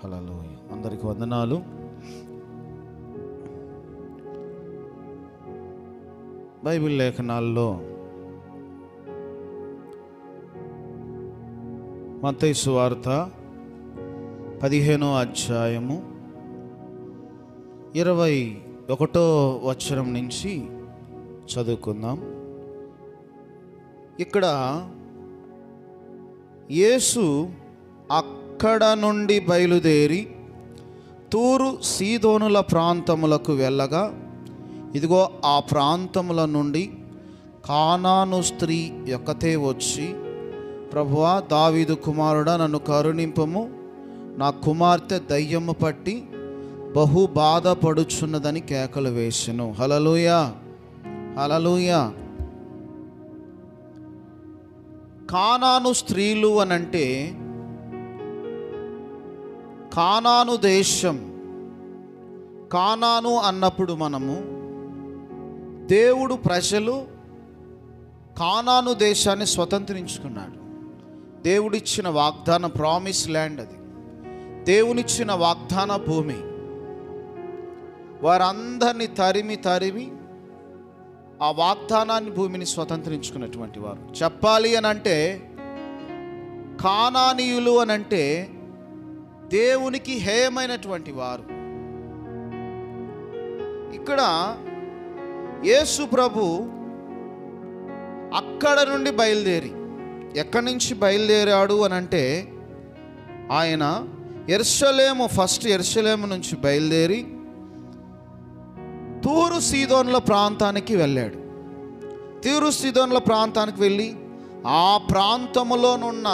హల్లెలూయా. అందరికి వందనాలు. బైబిల్ లేఖనాల్లో మత్తయి సువార్త 15వ అధ్యాయము 21వ వచనం నుంచి చదువుకుందాం. ఇక్కడ యేసు అక్కడ నుండి బయలుదేరి తూరు సీదోనుల ప్రాంతములకు వెళ్ళగా, ఇదిగో ఆ ప్రాంతముల నుండి కానాను స్త్రీ యొక్కతే వచ్చి, ప్రభువా, దావీదు కుమారుడా, నన్ను కరుణింపము, నా కుమార్తె దయ్యము పట్టి బహు బాధపడుచున్నదని కేకలు వేసెను. హల్లెలూయా, హల్లెలూయా. కానాను స్త్రీలు అనంటే కానాను దేశం. కానాను అన్నప్పుడు మనము దేవుడు ప్రజలు కానాను దేశాన్ని స్వతంత్రించుకున్నాడు. దేవుడిచ్చిన వాగ్దాన ప్రామిస్ ల్యాండ్ అది, దేవునిచ్చిన వాగ్దాన భూమి. వారందరినీ తరిమి ఆ వాగ్దానాన్ని భూమిని స్వతంత్రించుకున్నటువంటి వారు. చెప్పాలి అని అంటే కానానీయులు అనంటే దేవునికి హేయమైనటువంటి వారు. ఇక్కడ యేసు ప్రభు అక్కడ నుండి బయలుదేరి, ఎక్కడి నుంచి బయలుదేరాడు అనంటే ఆయన యెరూషలేము నుంచి బయలుదేరి తూరు సీదోనుల ప్రాంతానికి వెళ్ళాడు. తూరు సీదోనుల ప్రాంతానికి వెళ్ళి ఆ ప్రాంతములోనున్న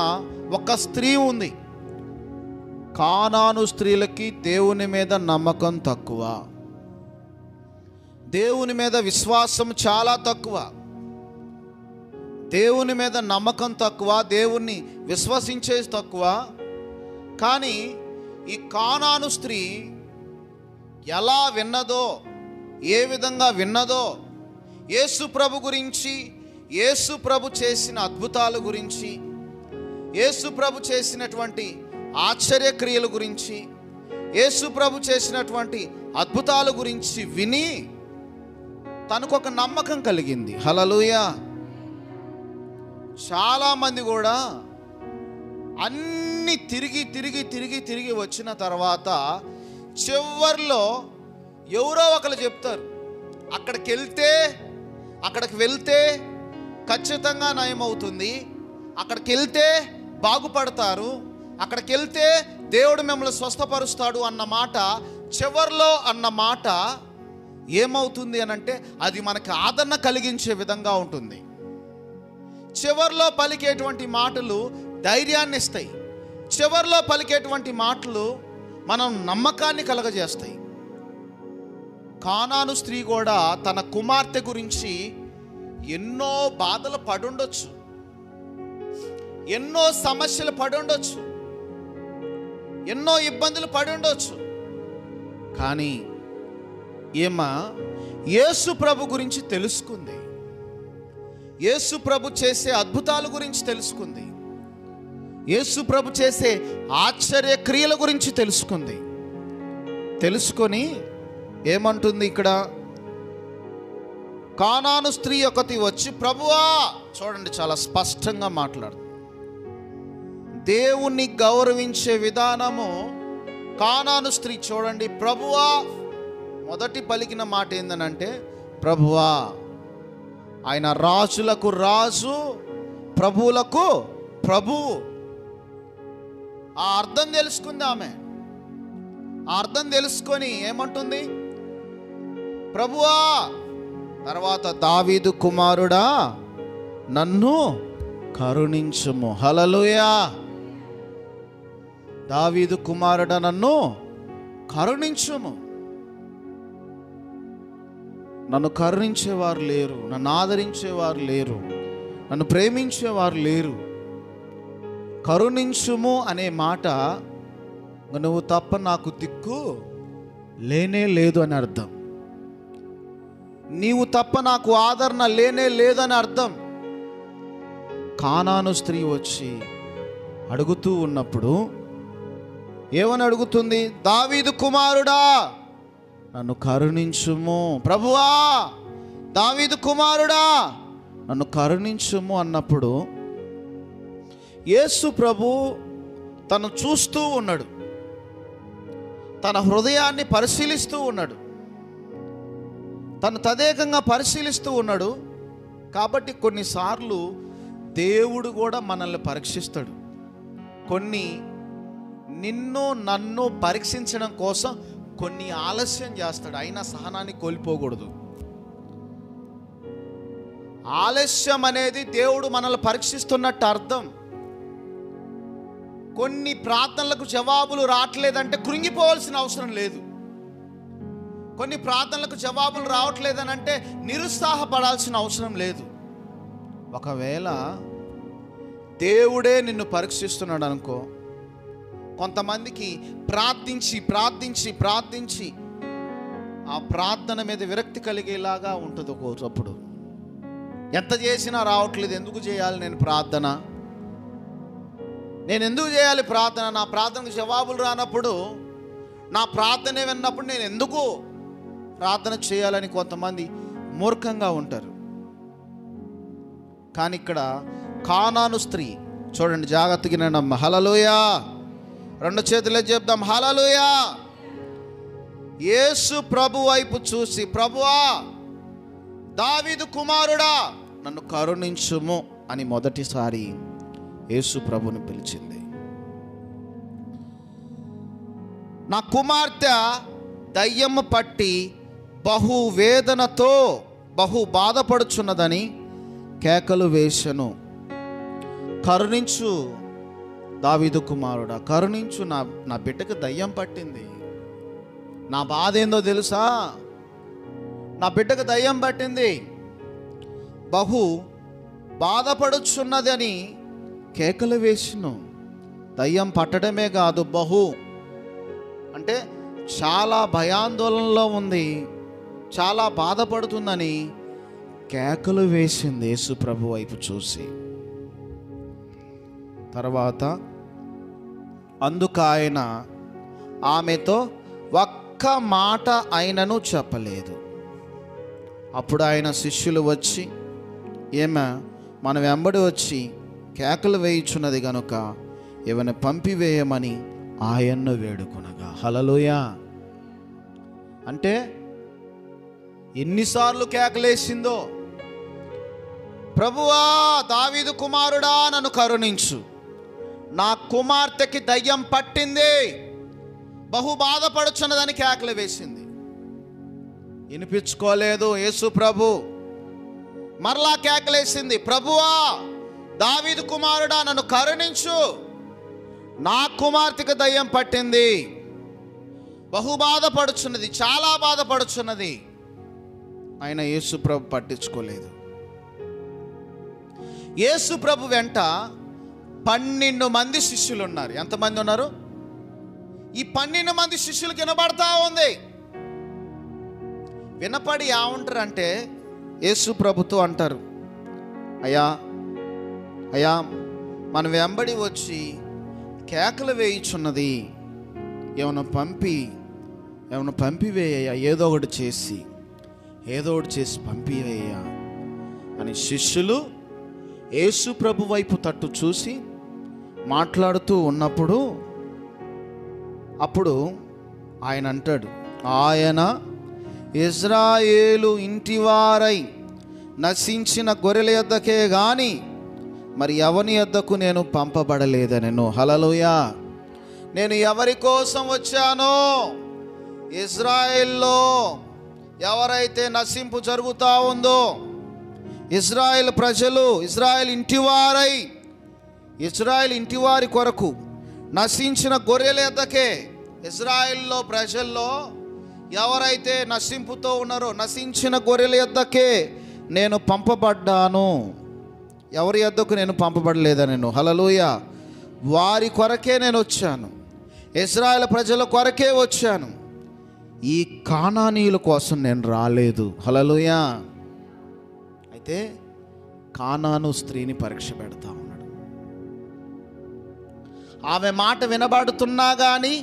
ఒక స్త్రీ ఉంది. కానాను స్త్రీలకి దేవుని మీద నమ్మకం తక్కువ, దేవుని మీద విశ్వాసం చాలా తక్కువ, దేవుని మీద నమ్మకం తక్కువ, దేవుణ్ణి విశ్వసించేది తక్కువ. కానీ ఈ కానాను స్త్రీ ఎలా విన్నదో, ఏ విధంగా విన్నదో, యేసు ప్రభు గురించి, యేసు ప్రభు చేసిన అద్భుతాల గురించి, యేసు ప్రభు చేసినటువంటి ఆశ్చర్యక్రియల గురించి, యేసు ప్రభు చేసినటువంటి అద్భుతాల గురించి విని తనకు ఒక నమ్మకం కలిగింది. హల్లెలూయా. చాలామంది కూడా అన్నీ తిరిగి వచ్చిన తర్వాత చివర్లో ఎవరో ఒకరు చెప్తారు, అక్కడికి వెళ్తే ఖచ్చితంగా నయమవుతుంది, అక్కడికి వెళ్తే బాగుపడతారు, అక్కడికి వెళ్తే దేవుడు మిమ్మల్ని స్వస్థపరుస్తాడు అన్న మాట, చివర్లో అన్న మాట ఏమవుతుంది అనంటే అది మనకి ఆదరణ కలిగించే విధంగా ఉంటుంది. చివర్లో పలికేటువంటి మాటలు ధైర్యాన్ని ఇస్తాయి. చివర్లో పలికేటువంటి మాటలు మనం నమ్మకాన్ని కలగజేస్తాయి. కానాను స్త్రీ కూడా తన కుమార్తె గురించి ఎన్నో బాధలు పడుండొచ్చు, ఎన్నో సమస్యలు పడుండొచ్చు, ఎన్నో ఇబ్బందులు పడుండొచ్చు. కానీ యేసు ప్రభు గురించి తెలుసుకుంది, యేసు ప్రభు చేసే అద్భుతాల గురించి తెలుసుకుంది, యేసు ప్రభు చేసే ఆశ్చర్య క్రియల గురించి తెలుసుకుంది. తెలుసుకొని ఏమంటుంది ఇక్కడ, కానాను స్త్రీ ఒకటి వచ్చి, ప్రభువా, చూడండి చాలా స్పష్టంగా మాట్లాడుతుంది. దేవుణ్ణి గౌరవించే విధానము కానాను స్త్రీ చూడండి. ప్రభువా, మొదటి పలికిన మాట ఏందనంటే ప్రభువా. ఆయన రాజులకు రాజు, ప్రభువులకు ప్రభువు. ఆ అర్థం తెలుసుకుంది ఆమె. ఆ అర్థం తెలుసుకొని ఏమంటుంది, ప్రభువా, తర్వాత దావీదు కుమారుడా, నన్ను కరుణించుము. హల్లెలూయా. దావీదు కుమారుడా, నన్ను కరుణించుము. నన్ను కరుణించేవారు లేరు, నన్ను ఆదరించేవారు లేరు, నన్ను ప్రేమించేవారు లేరు. కరుణించుము అనే మాట నువ్వు తప్ప నాకు దిక్కు లేనే లేదు అని అర్థం. నీవు తప్ప నాకు ఆదరణ లేనే లేదని అర్థం. కానాను స్త్రీ వచ్చి అడుగుతూ ఉన్నప్పుడు ఏమని అడుగుతుంది? దావీదు కుమారుడా నన్ను కరుణించుము. ప్రభువా, దావీదు కుమారుడా నన్ను కరుణించుము అన్నప్పుడు యేసు ప్రభు తను చూస్తూ ఉన్నాడు, తన హృదయాన్ని పరిశీలిస్తూ ఉన్నాడు, తను తదేకంగా పరిశీలిస్తూ ఉన్నాడు. కాబట్టి కొన్నిసార్లు దేవుడు కూడా మనల్ని పరీక్షిస్తాడు. కొన్ని నిన్ను నన్ను పరీక్షించడం కోసం కొన్ని ఆలస్యం చేస్తాడు. అయినా సహనాన్ని కోల్పోకూడదు. ఆలస్యం అనేది దేవుడు మనల్ని పరీక్షిస్తున్నట్టు అర్థం. కొన్ని ప్రార్థనలకు జవాబులు రావట్లేదంటే కృంగిపోవాల్సిన అవసరం లేదు. కొన్ని ప్రార్థనలకు జవాబులు రావట్లేదని అంటే నిరుత్సాహపడాల్సిన అవసరం లేదు. ఒకవేళ దేవుడే నిన్ను పరీక్షిస్తున్నాడు అనుకో, కొంతమందికి ప్రార్థించి ప్రార్థించి ప్రార్థించి ఆ ప్రార్థన మీద విరక్తి కలిగేలాగా ఉంటుంది. ఒక్కొక్కప్పుడు ఎంత చేసినా రావట్లేదు, ఎందుకు చేయాలి నేను ప్రార్థన, నేను ఎందుకు చేయాలి ప్రార్థన, నా ప్రార్థనకు జవాబులు రానప్పుడు, నా ప్రార్థన విన్నప్పుడు నేను ఎందుకు ప్రార్థన చేయాలని కొంతమంది మూర్ఖంగా ఉంటారు. కానీ ఇక్కడ కానాను స్త్రీ చూడండి, జాగ్రత్తగా వినండి. హల్లెలూయా, రెండు చేతులే చెప్దాం హల్లెలూయా. యేసు ప్రభు వైపు చూసి, ప్రభువా, దావీదు కుమారుడా నన్ను కరుణించుము అని మొదటిసారి యేసు ప్రభుని పిలిచింది. నా కుమార్తె దయ్యము పట్టి బహు వేదనతో బహు బాధపడుచున్నదని కేకలు వేసెను. కరుణించు దావీదు కుమారుడా, కరుణించు, నా బిడ్డకు దయ్యం పట్టింది, నా బాధ ఏందో తెలుసా, నా బిడ్డకు దయ్యం పట్టింది, బహు బాధపడుచున్నది అని కేకలు వేసిను. దయ్యం పట్టడమే కాదు, బహు అంటే చాలా భయాందోళనలో ఉంది, చాలా బాధపడుతుందని కేకలు వేసింది యేసు ప్రభు వైపు చూసి. తర్వాత అందుకు ఆయన ఆమెతో ఒక్క మాట అయినను చెప్పలేదు. అప్పుడు ఆయన శిష్యులు వచ్చి, ఏమా మన వెంబడి వచ్చి కేకలు వేయుచున్నది గనుక ఏమైనా పంపివేయమని ఆయన్ను వేడుకొనగా. హల్లెలూయా. అంటే ఎన్నిసార్లు కేకలేసిందో, ప్రభువా, దావీదు కుమారుడా నన్ను కరుణించు, నా కుమార్తెకి దయ్యం పట్టింది, బహు బాధపడుచున్నదని కేకలు వేసింది. వినిపించుకోలేదు యేసు ప్రభు. మరలా కేకలేసింది, ప్రభువా, దావీదు కుమారుడా నన్ను కరుణించు, నా కుమార్తెకి దయ్యం పట్టింది, బహు బాధపడుచున్నది, చాలా బాధపడుచున్నది. ఆయన యేసు ప్రభు పట్టించుకోలేదు. యేసు ప్రభు వెంట 12 మంది శిష్యులు ఉన్నారు. ఎంతమంది ఉన్నారు? ఈ 12 మంది శిష్యులకు వినబడతా ఉంది. వినపడి ఏమంటారంటే యేసు ప్రభుతో అంటారు, అయ్యా అయ్యా మన వెంబడి వచ్చి కేకలు వేయుచున్నది, ఏమైనా పంపివేయ్యా, ఏదో ఒకటి చేసి పంపివేయ్యా అని శిష్యులు యేసు ప్రభు వైపు తట్టు చూసి మాట్లాడుతూ ఉన్నప్పుడు అప్పుడు ఆయన అంటాడు, ఆయన ఇజ్రాయేలు ఇంటివారై నశించిన గొర్రెల యొద్దకే గాని మరి ఎవని యొద్దకు నేను పంపబడలేదనెను. హల్లెలూయా. నేను ఎవరి కోసం వచ్చానో, ఇజ్రాయేల్లో ఎవరైతే నశింపు జరుగుతూ ఉందో, ఇజ్రాయేల్ ప్రజలు, ఇజ్రాయేల్ ఇంటివారి కొరకు నశించిన గొర్రెల యొద్దకే, ఇజ్రాయేల్లో ప్రజల్లో ఎవరైతే నశింపుతో ఉన్నారో నశించిన గొర్రెల యొద్దకే నేను పంపబడ్డాను. ఎవరి యొద్దకు నేను పంపబడలేదనెను. హల్లెలూయా. వారి కొరకే నేను వచ్చాను, ఇశ్రాయేలు ప్రజల కొరకే వచ్చాను, ఈ కానానీయుల కోసం నేను రాలేదు. హల్లెలూయా. అయితే కానాను స్త్రీని పరీక్ష పెడతా ఉన్నాడు. ఆమె మాట వినబడుతున్నా కానీ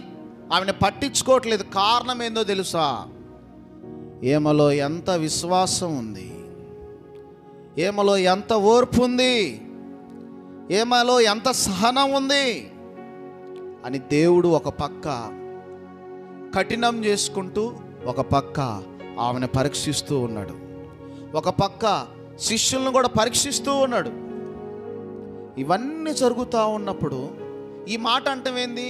ఆమెను పట్టించుకోవట్లేదు. కారణం ఏందో తెలుసా? ఏమలో ఎంత విశ్వాసం ఉంది, ఏమలో ఎంత ఓర్పు ఉంది, ఏమలో ఎంత సహనం ఉంది అని దేవుడు ఒక పక్క కఠినం చేసుకుంటూ, ఒక పక్క ఆమెను పరీక్షిస్తూ ఉన్నాడు, ఒక పక్క శిష్యులను కూడా పరీక్షిస్తూ ఉన్నాడు. ఇవన్నీ జరుగుతూ ఉన్నప్పుడు ఈ మాట అంటమేంది?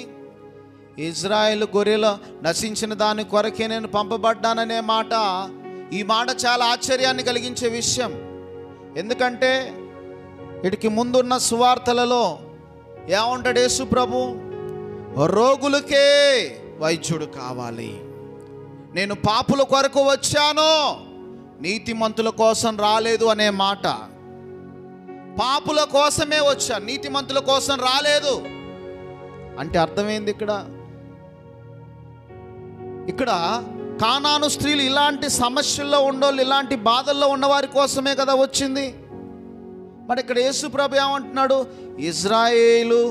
ఇజ్రాయేలు గొర్రెల నశించిన దాని కొరకే నేను పంపబడ్డాననే మాట. ఈ మాట చాలా ఆశ్చర్యాన్ని కలిగించే విషయం. ఎందుకంటే వీటికి ముందున్న సువార్తలలో ఏమంటాడు యేసు ప్రభు? రోగులకే వైద్యుడు కావాలి, నేను పాపుల కొరకు వచ్చాను, నీతిమంతుల కోసం రాలేదు అనే మాట. పాపుల కోసమే వచ్చాను, నీతిమంతుల కోసం రాలేదు అంటే అర్థమైంది ఇక్కడ కానాను స్త్రీలు ఇలాంటి సమస్యల్లో ఉండోళ్ళు, ఇలాంటి బాధల్లో ఉన్నవారి కోసమే కదా వచ్చింది. మరి ఇక్కడ యేసు ప్రభు ఏమంటున్నాడు? ఇజ్రాయేలు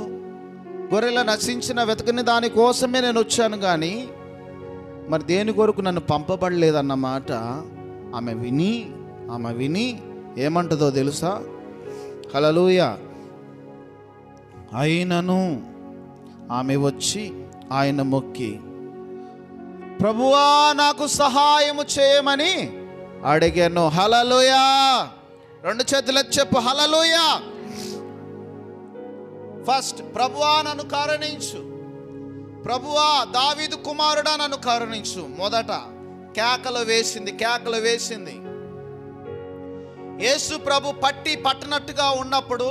గొర్రెల నశించిన వెతకని దానికోసమే నేను వచ్చాను, కానీ మరి దేని కొరకు నన్ను పంపబడలేదన్నమాట ఆమె విని ఏమంటుందో తెలుసా? హల్లెలూయా. అయినను ఆమె వచ్చి ఆయన మొక్కి, ప్రభువా నాకు సహాయము చేయమని అడిగాను. హల్లెలూయా. 2 చేతులకు చెప్పు, హల్లెలూయా. ఫస్ట్, ప్రభువా నన్ను కరుణించు, ప్రభువా దావీదు కుమారుడా నన్ను కరుణించు. మొదట కేకలు వేసింది. యేసు ప్రభు పట్టనట్టుగా ఉన్నప్పుడు,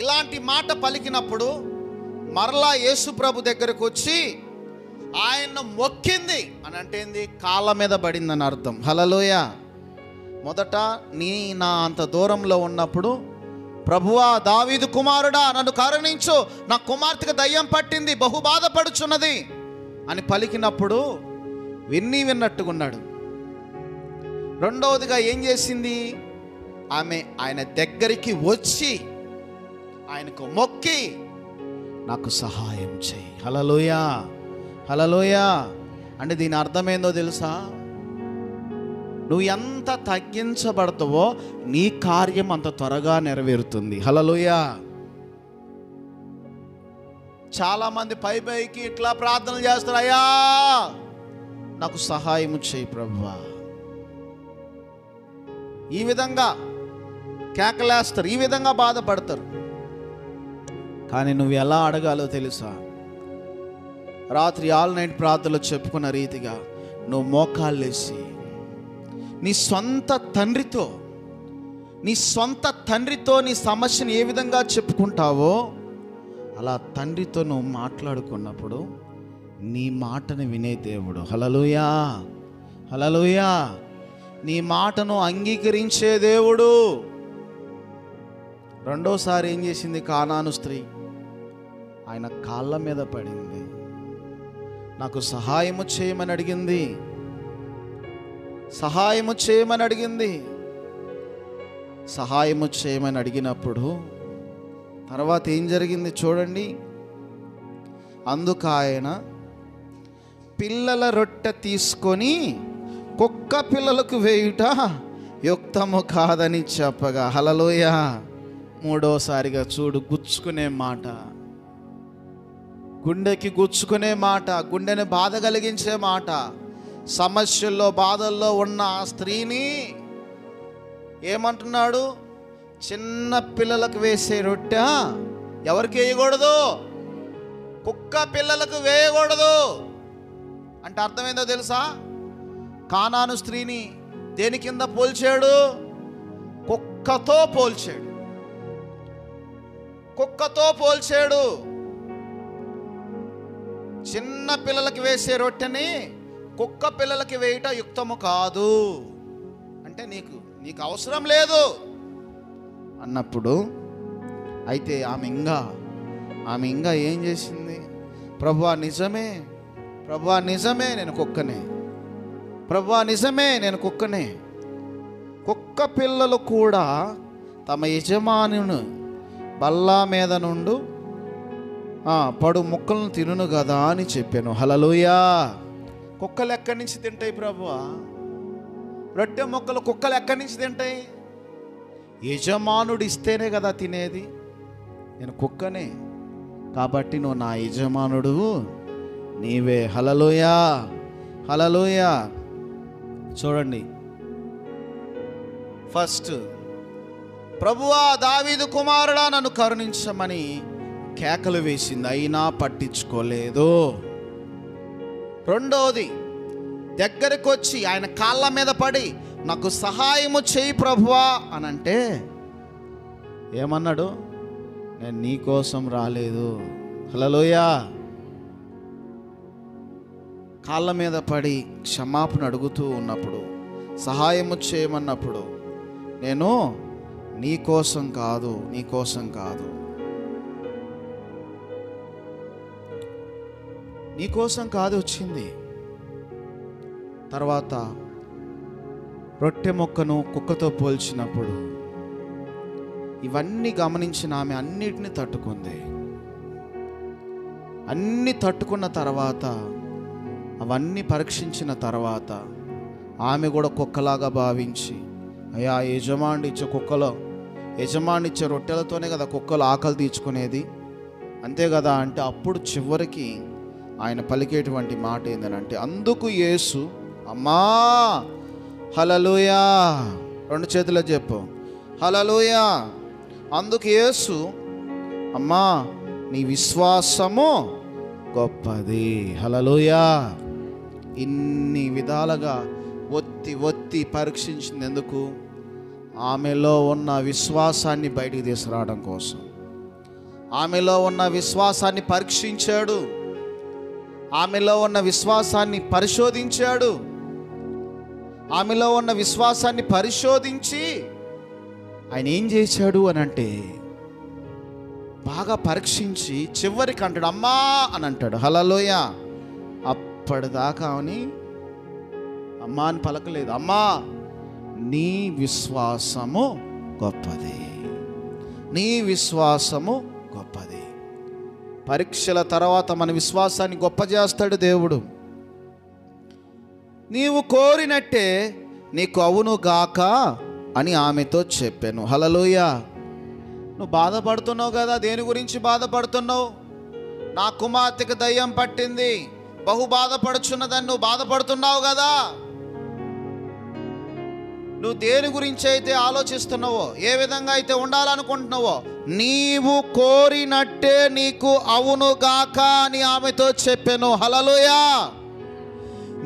ఇలాంటి మాట పలికినప్పుడు మరలా యేసు ప్రభు దగ్గరకు వచ్చి ఆయన మొక్కింది అని అంటే ఏంది? కాళ్ళ మీద పడిందని అర్థం. హల్లెలూయా. మొదట నా అంత దూరంలో ఉన్నప్పుడు, ప్రభువా దావీదు కుమారుడా నన్ను కరుణించు, నా కుమార్తెకు దయ్యం పట్టింది, బహు బాధపడుచున్నది అని పలికినప్పుడు విన్నట్టుగా ఉన్నాడు. రెండవదిగా ఏం చేసింది? ఆమె ఆయన దగ్గరికి వచ్చి ఆయనకు మొక్కి, నాకు సహాయం చేయి. హల్లెలూయా. అంటే దీని అర్థమేందో తెలుసా? నువ్వు ఎంత తగ్గించబడతావో నీ కార్యం అంత త్వరగా నెరవేరుతుంది. హల్లెలూయా. చాలామంది పైకి ఇట్లా ప్రార్థనలు చేస్తారు, అయ్యా నాకు సహాయం చేయి ప్రభువా, ఈ విధంగా కేకలేస్తారు, ఈ విధంగా బాధపడతారు. కానీ నువ్వు ఎలా అడగాలో తెలుసా? రాత్రి ఆల్ నైట్ ప్రార్థనలో చెప్పుకున్న రీతిగా నువ్వు మోకాళ్ళేసి నీ సొంత తండ్రితో నీ సమస్యను ఏ విధంగా చెప్పుకుంటావో అలా తండ్రితో నువ్వు మాట్లాడుకున్నప్పుడు నీ మాటను వినే దేవుడు. హల్లెలూయా. నీ మాటను అంగీకరించే దేవుడు. రెండోసారి ఏం చేసింది కానాను స్త్రీ? ఆయన కాళ్ళ మీద పడింది, నాకు సహాయము చేయమని అడిగింది. సహాయము చేయమని అడిగినప్పుడు తర్వాత ఏం జరిగింది చూడండి. అందుకు ఆయన పిల్లల రొట్టె తీసుకొని కుక్క పిల్లలకు వేయుట యుక్తము కాదని చెప్పగా, హల్లెలూయా. మూడోసారిగా చూడు, గుచ్చుకునే మాట, గుండెకి గుచ్చుకునే మాట, గుండెని బాధ కలిగించే మాట. సమస్యల్లో బాధల్లో ఉన్న ఆ స్త్రీని ఏమంటున్నాడు? చిన్న పిల్లలకు వేసే రొట్టె ఎవరికి వేయకూడదు? కుక్క పిల్లలకు వేయకూడదు అంటే అర్థమైందో తెలుసా? కానాను స్త్రీని దేని కింద పోల్చాడు? కుక్కతో పోల్చాడు. చిన్న పిల్లలకి వేసే రొట్టెని కుక్క పిల్లలకి వేయట యుక్తము కాదు అంటే నీకు అవసరం లేదు అన్నప్పుడు, అయితే ఆమె ఇంకా ఏం చేసింది? ప్రభువా నిజమే నేను కుక్కనే. కుక్క పిల్లలు కూడా తమ యజమానుని బల్ల మీద నుండి పడు ముక్కలను తినును కదా అని చెప్పాను. హల్లెలూయా. కుక్కలు ఎక్కడి నుంచి తింటాయి ప్రభువా? రొట్టె ముక్కలు కుక్కలు ఎక్కడి నుంచి తింటాయి? యజమానుడు ఇస్తేనే కదా తినేది. నేను కుక్కనే కాబట్టి నువ్వు నా యజమానుడు నీవే. హల్లెలూయా, హల్లెలూయా. చూడండి, ఫస్ట్ ప్రభువా దావీదు కుమారుడా నన్ను కరుణించమని కేకలు వేసింది, అయినా పట్టించుకోలేదు. రెండోది, దగ్గరకు వచ్చి ఆయన కాళ్ళ మీద పడి నాకు సహాయము చేయి ప్రభువా అని అంటే ఏమన్నాడు? నేను నీ కోసం రాలేదు. హల్లెలూయా. కాళ్ళ మీద పడి క్షమాపణ అడుగుతూ ఉన్నప్పుడు, సహాయము చేయమన్నప్పుడు, నేను నీ కోసం కాదు, నీ కోసం కాదు, నీ కోసం కాదు వచ్చింది. తర్వాత రొట్టె మొక్కను కుక్కతో పోల్చినప్పుడు ఇవన్నీ గమనించిన ఆమె అన్నిటిని తట్టుకుంది. అన్నీ తట్టుకున్న తర్వాత, అవన్నీ పరీక్షించిన తర్వాత ఆమె కూడా కుక్కలాగా భావించి, అయ్యా యజమాని ఇచ్చే రొట్టెలతోనే కదా కుక్కలు ఆకలి తీర్చుకునేది, అంతే కదా అంటే అప్పుడు చివరికి ఆయన పలికేటువంటి మాట ఏంటంటే, అందుకు యేసు అమ్మా, హల్లెలూయా, రెండు చేతులు చెప్పు, హల్లెలూయా. అందుకు యేసు అమ్మా నీ విశ్వాసము గొప్పది. హల్లెలూయా. ఇన్ని విధాలుగా ఒత్తి పరీక్షించింది ఎందుకు? ఆమెలో ఉన్న విశ్వాసాన్ని బయటికి తీసుకురావడం కోసం. ఆమెలో ఉన్న విశ్వాసాన్ని పరీక్షించాడు, ఆమెలో ఉన్న విశ్వాసాన్ని పరిశోధించాడు. ఆమెలో ఉన్న విశ్వాసాన్ని పరిశోధించి ఆయన ఏం చేశాడు అని అంటే, బాగా పరీక్షించి చివరికి అంటాడు అమ్మా అని అంటాడు. హల్లెలూయా. అప్పటిదాకా ఆమెని అమ్మా అని పలకలేదు. అమ్మా నీ విశ్వాసము గొప్పది, నీ విశ్వాసము గొప్పది. పరీక్షల తర్వాత మన విశ్వాసాన్ని గొప్ప చేస్తాడు దేవుడు. నీవు కోరినట్టే నీకు అవును గాక అని ఆమెతో చెప్పాను. హల్లెలూయా. నువ్వు బాధపడుతున్నావు కదా, దేని గురించి బాధపడుతున్నావు? నా కుమార్తెకు దయ్యం పట్టింది, బహు బాధపడుచున్నదని నువ్వు బాధపడుతున్నావు కదా. నువ్వు దేని గురించి అయితే ఆలోచిస్తున్నావో, ఏ విధంగా అయితే ఉండాలనుకుంటున్నావో, నీవు కోరినట్టే నీకు అవును గాక అని ఆమెతో చెప్పాను. హల్లెలూయా.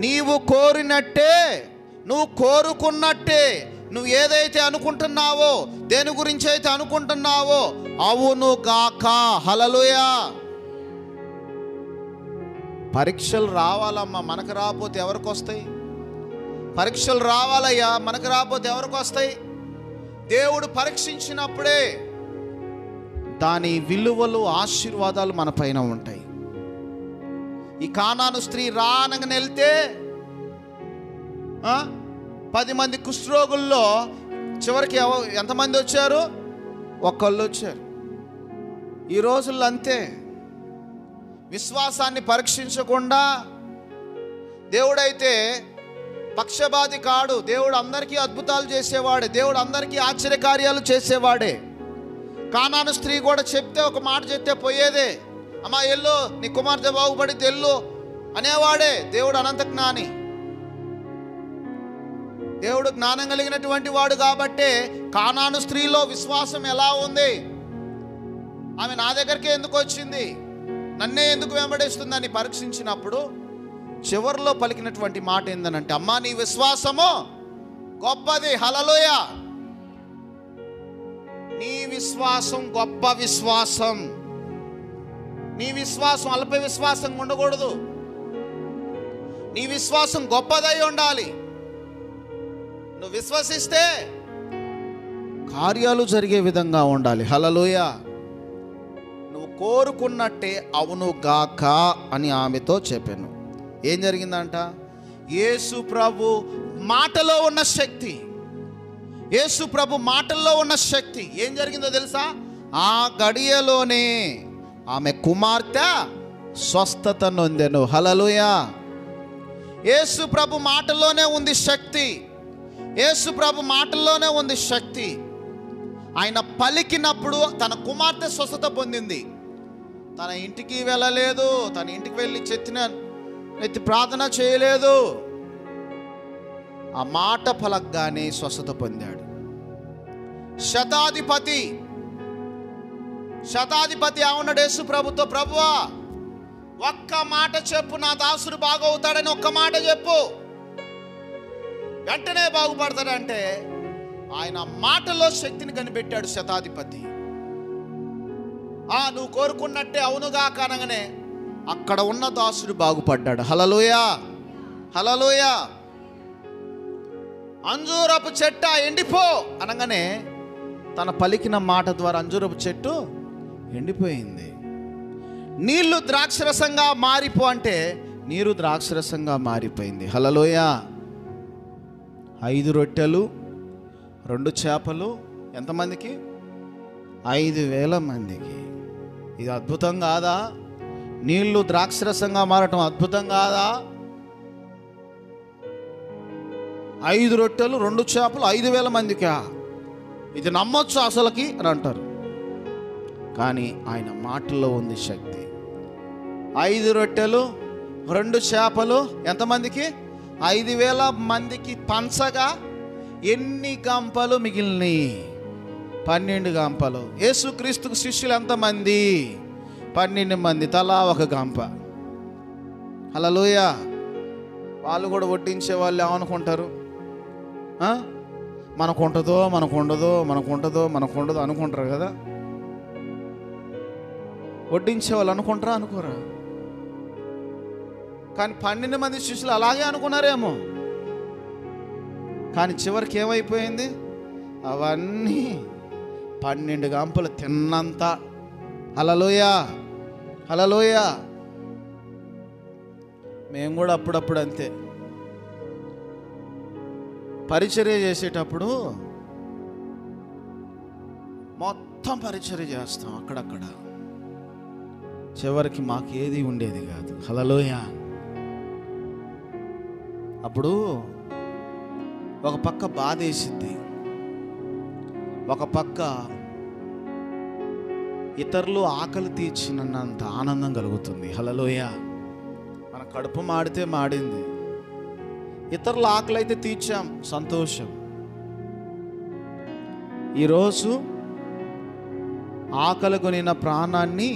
నీవు కోరినట్టే, నువ్వు కోరుకున్నట్టే, నువ్వు ఏదైతే అనుకుంటున్నావో, దేని గురించి అయితే అనుకుంటున్నావో, అవును గాక. హల్లెలూయా. పరీక్షలు రావాలమ్మా, మనకు రాకపోతే ఎవరికి వస్తాయి? పరీక్షలు రావాలయ్యా, మనకు రాకపోతే ఎవరికి వస్తాయి? దేవుడు పరీక్షించినప్పుడే దాని విలువలు, ఆశీర్వాదాలు మన పైన ఉంటాయి. ఈ కానాను స్త్రీ రానగానే వెళ్తే 10 మంది కుష్ఠరోగుల్లో చివరికి ఎంతమంది వచ్చారు? ఒక్కళ్ళు వచ్చారు. ఈ రోజుల్లో అంతే, విశ్వాసాన్ని పరీక్షించకుండా, దేవుడైతే పక్షపాతి కాడు. దేవుడు అందరికీ అద్భుతాలు చేసేవాడే, దేవుడు అందరికీ ఆశ్చర్యకార్యాలు చేసేవాడే. కానాను స్త్రీ కూడా చెప్తే, ఒక మాట చెప్తే పోయేదే. అమ్మా ఎల్లు, నీ కుమార్తె బాగుపడితే ఎల్లు అనేవాడే. దేవుడు అనంత జ్ఞాని, దేవుడు జ్ఞానం కలిగినటువంటి వాడు కాబట్టే కానాను స్త్రీలో విశ్వాసం ఎలా ఉంది? ఆమె నా దగ్గరికే ఎందుకు వచ్చింది, నన్నే ఎందుకు వెంబడిస్తుందని పరీక్షించినప్పుడు చివరిలో పలికినటువంటి మాట ఏందనంటే, అమ్మా నీ విశ్వాసము గొప్పది. హల్లెలూయా. నీ విశ్వాసం గొప్ప విశ్వాసం. నీ విశ్వాసం అల్ప విశ్వాసం ఉండకూడదు. నీ విశ్వాసం గొప్పదై ఉండాలి. నువ్వు విశ్వసిస్తే కార్యాలు జరిగే విధంగా ఉండాలి. హల్లెలూయా. నువ్వు కోరుకున్నట్టే అవును గాక అని ఆమెతో చెప్పాను. ఏం జరిగిందంట? యేసు ప్రభు మాటలో ఉన్న శక్తి, యేసు ప్రభు మాటల్లో ఉన్న శక్తి ఏం జరిగిందో తెలుసా? ఆ గడియలోనే ఆమె కుమార్తె స్వస్థత నొందెను. హల్లెలూయా. యేసు ప్రభు మాటల్లోనే ఉంది శక్తి. యేసు ప్రభు మాటల్లోనే ఉంది శక్తి. ఆయన పలికినప్పుడు తన కుమార్తె స్వస్థత పొందింది. తన ఇంటికి వెళ్ళలేదు, తన ఇంటికి వెళ్ళి ఎత్తి ప్రార్థన చేయలేదు. ఆ మాట పలకగానే స్వస్థత పొందాడు. శతాధిపతి అవునాడు యేసు ప్రభుతో, ప్రభువా ఒక్క మాట చెప్పు, నా దాసుడు బాగవుతాడని ఒక్క మాట చెప్పు, వెంటనే బాగుపడతాడంటే ఆయన మాటలో శక్తిని కనిపెట్టాడు శతాధిపతి. నువ్వు కోరుకున్నట్టే అవునుగా కనగానే అక్కడ ఉన్న దాసుడు బాగుపడ్డాడు. హల్లెలూయా, హల్లెలూయా. అంజూరపు చెట్టు ఎండిపో అనగానే తన పలికిన మాట ద్వారా అంజూరపు చెట్టు ఎండిపోయింది. నీళ్లు ద్రాక్షరసంగా మారిపో అంటే నీరు ద్రాక్షరసంగా మారిపోయింది. హల్లెలూయా. 5 రొట్టెలు 2 చేపలు ఎంతమందికి? 5,000 మందికి. ఇది అద్భుతం కాదా? నీళ్లు ద్రాక్షరసంగా మారటం అద్భుతం కాదా? 5 రొట్టెలు 2 చేపలు 5,000 మందికా? ఇది నమ్మొచ్చు అసలుకి అని అంటారు. కానీ ఆయన మాటల్లో ఉంది శక్తి. 5 రొట్టెలు 2 చేపలు ఎంతమందికి? 5,000 మందికి పంచగా ఎన్ని గంపలు మిగిలినాయి? 12 గంపలు. యేసుక్రీస్తుకు శిష్యులు ఎంతమంది? 12 మంది, తలా ఒక గంప. హల్లెలూయా. వాళ్ళు కూడా వడ్డించే వాళ్ళు ఏమనుకుంటారు? మనకు ఉంటుందో మనకు ఉండదో అనుకుంటారు కదా. వడ్డించే వాళ్ళు అనుకుంటారా? అనుకోరా? కానీ 12 మంది శిష్యులు అలాగే అనుకున్నారేమో. కానీ చివరికి ఏమైపోయింది? అవన్నీ 12 గంపలు తిన్నంత. హల్లెలూయా, హల్లెలూయా. మేము కూడా అప్పుడప్పుడు అంతే, పరిచర్య చేసేటప్పుడు మొత్తం పరిచర్య చేస్తాం అక్కడక్కడ. చివరికి మాకేది ఉండేది కాదు. హల్లెలూయా. అప్పుడు ఒక పక్క బాధేసిద్ది, ఒక పక్క ఇతరులు ఆకలి తీర్చినంత ఆనందం కలుగుతుంది. హల్లెలూయా. మన కడుపు మాడితే మాడింది, ఇతరుల ఆకలి అయితే తీర్చాం, సంతోషం. ఈరోజు ఆకలి కొనిన ప్రాణాన్ని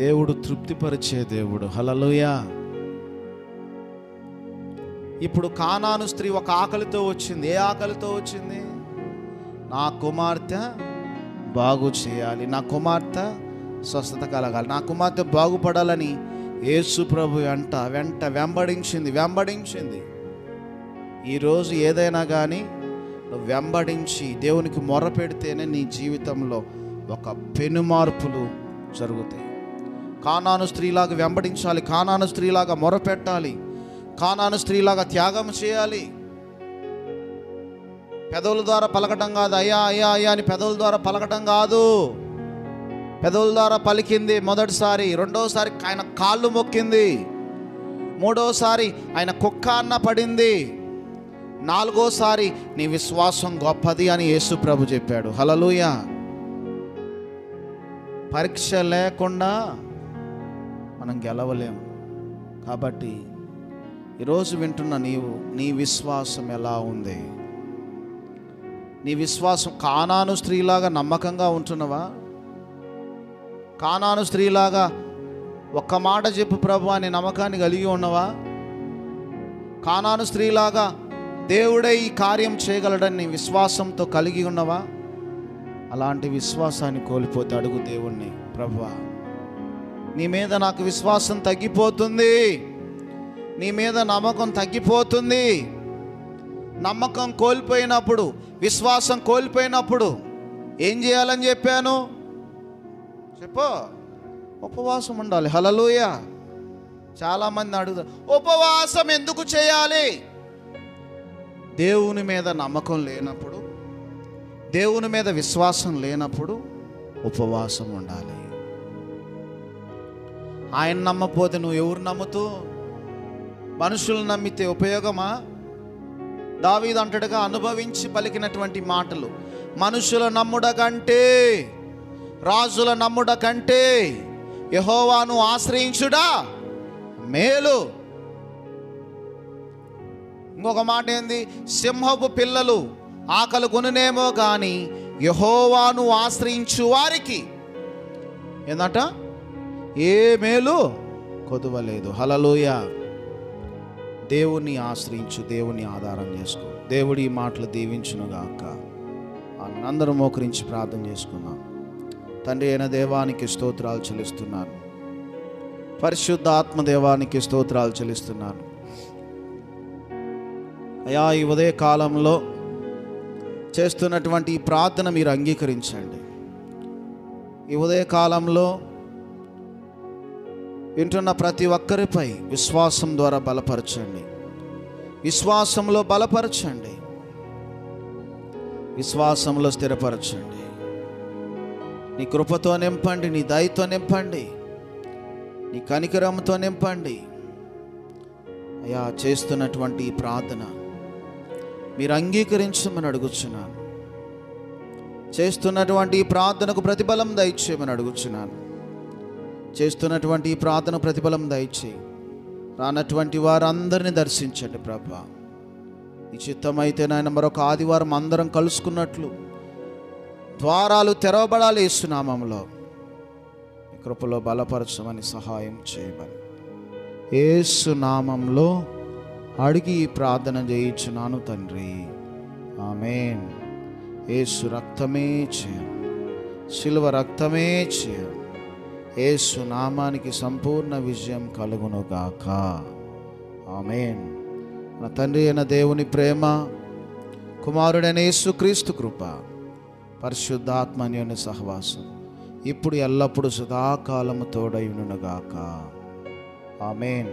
దేవుడు తృప్తిపరిచే దేవుడు. హల్లెలూయా. ఇప్పుడు కానాను స్త్రీ ఒక ఆకలితో వచ్చింది. ఏ ఆకలితో వచ్చింది? నా కుమార్తె బాగు చేయాలి, నా కుమార్తె స్వస్థత కలగాలి, నా కుమార్తె బాగుపడాలని యేసు ప్రభు వెంట వెంబడించింది. ఈరోజు ఏదైనా కానీ నువ్వు వెంబడించి దేవునికి మొర పెడితేనే నీ జీవితంలో ఒక పెను మార్పులు జరుగుతాయి. కానాను స్త్రీలాగా వెంబడించాలి, కానాను స్త్రీలాగా మొర పెట్టాలి, కానాను స్త్రీలాగా త్యాగం చేయాలి. పెదవుల ద్వారా పలకటం కాదు, అయ్యా అయ్యా అయ్యా అని పెదవుల ద్వారా పలకటం కాదు. పెదవుల ద్వారా పలికింది మొదటిసారి, రెండోసారి ఆయన కాళ్ళు మొక్కింది, మూడోసారి ఆయన కుక్క అన్న పడింది, నాలుగోసారి నీ విశ్వాసం గొప్పది అని యేసు ప్రభు చెప్పాడు. హల్లెలూయా. పరీక్ష లేకుండా మనం గెలవలేము. కాబట్టి ఈరోజు వింటున్న నీ విశ్వాసం ఎలా ఉంది? నీ విశ్వాసం కానాను స్త్రీలాగా నమ్మకంగా ఉంటున్నావా? కానాను స్త్రీలాగా ఒక్క మాట చెప్పు ప్రభు అని నమ్మకాన్ని కలిగి ఉన్నవా? కానాను స్త్రీలాగా దేవుడే ఈ కార్యం చేయగలడని విశ్వాసంతో కలిగి ఉన్నవా? అలాంటి విశ్వాసాన్ని కోల్పోతే అడుగు దేవుణ్ణి, ప్రభువా నీ మీద నాకు విశ్వాసం తగ్గిపోతుంది, నీ మీద నమ్మకం తగ్గిపోతుంది. నమ్మకం కోల్పోయినప్పుడు, విశ్వాసం కోల్పోయినప్పుడు ఏం చేయాలని చెప్పాను? చెప్పు. ఉపవాసం ఉండాలి. హల్లెలూయా. చాలామంది అడుగుతారు, ఉపవాసం ఎందుకు చేయాలి? దేవుని మీద నమ్మకం లేనప్పుడు, దేవుని మీద విశ్వాసం లేనప్పుడు ఉపవాసం ఉండాలి. ఆయన నమ్మపోతే నువ్వు ఎవరు నమ్ముతూ? మనుషులు నమ్మితే ఉపయోగమా? దావీదు అంటడుగా, అనుభవించి పలికినటువంటి మాటలు, మనుషుల నమ్ముడ కంటే, రాజుల నమ్ముడ కంటే యెహోవాను ఆశ్రయించుడా మేలు. ఇంకొక మాట ఏంది? సింహపు పిల్లలు ఆకలి కొనునేమో కానీ యెహోవాను ఆశ్రయించు వారికి ఏందట? ఏ మేలు కొదువలేదు. హల్లెలూయా. దేవుని ఆశ్రయించు, దేవుని ఆధారం చేసుకో. దేవుడి ఈ మాటలు దీవించునుగాక. అందరూ మోకరించి ప్రార్థన చేసుకుందాం. తండ్రి అయిన దేవానికి స్తోత్రాలు చెల్లిస్తున్నాను. పరిశుద్ధ ఆత్మదేవానికి స్తోత్రాలు చెల్లిస్తున్నాను. అయా, ఈ ఉదయ కాలంలో చేస్తున్నటువంటి ఈ ప్రార్థన మీరు అంగీకరించండి. ఈ ఉదయ కాలంలో వింటున్న ప్రతి ఒక్కరిపై విశ్వాసం ద్వారా బలపరచండి. విశ్వాసంలో బలపరచండి, విశ్వాసంలో స్థిరపరచండి. నీ కృపతో నింపండి, నీ దయతో నింపండి, నీ కనికరంతో నింపండి. అయా, చేస్తున్నటువంటి ఈ ప్రార్థన మీరు అంగీకరించమని అడుగుచున్నాను. చేస్తున్నటువంటి ఈ ప్రార్థనకు ప్రతిఫలం దయచేయమని అడుగుచున్నాను. చేస్తున్నటువంటి ఈ ప్రార్థన ప్రతిఫలం దయచేయి. రానటువంటి వారందరినీ దర్శించండి ప్రభా. నీ చిత్తమైతే నాయన మరొక ఆదివారం అందరం కలుసుకున్నట్లు ద్వారాలు తెరవబడాలి. యేసు నామములో నీ కృపలో బలపరచమని సహాయం చేయమని యేసు నామంలో అడిగి ప్రార్థన చేయించున్నాను తండ్రి. ఆమేన్. యేసు రక్తమే చేయం, శిలువ రక్తమే చేయం. యేసు నామానికి సంపూర్ణ విజయం కలుగునుగాక. ఆమేన్. మన తండ్రి అయిన దేవుని ప్రేమ, కుమారుడైన యేసుక్రీస్తు కృప, పరిశుద్ధాత్మ అన్యోన్య సహవాసం ఇప్పుడు ఎల్లప్పుడూ సదాకాలము తోడై ఉండునుగాక. ఆమేన్.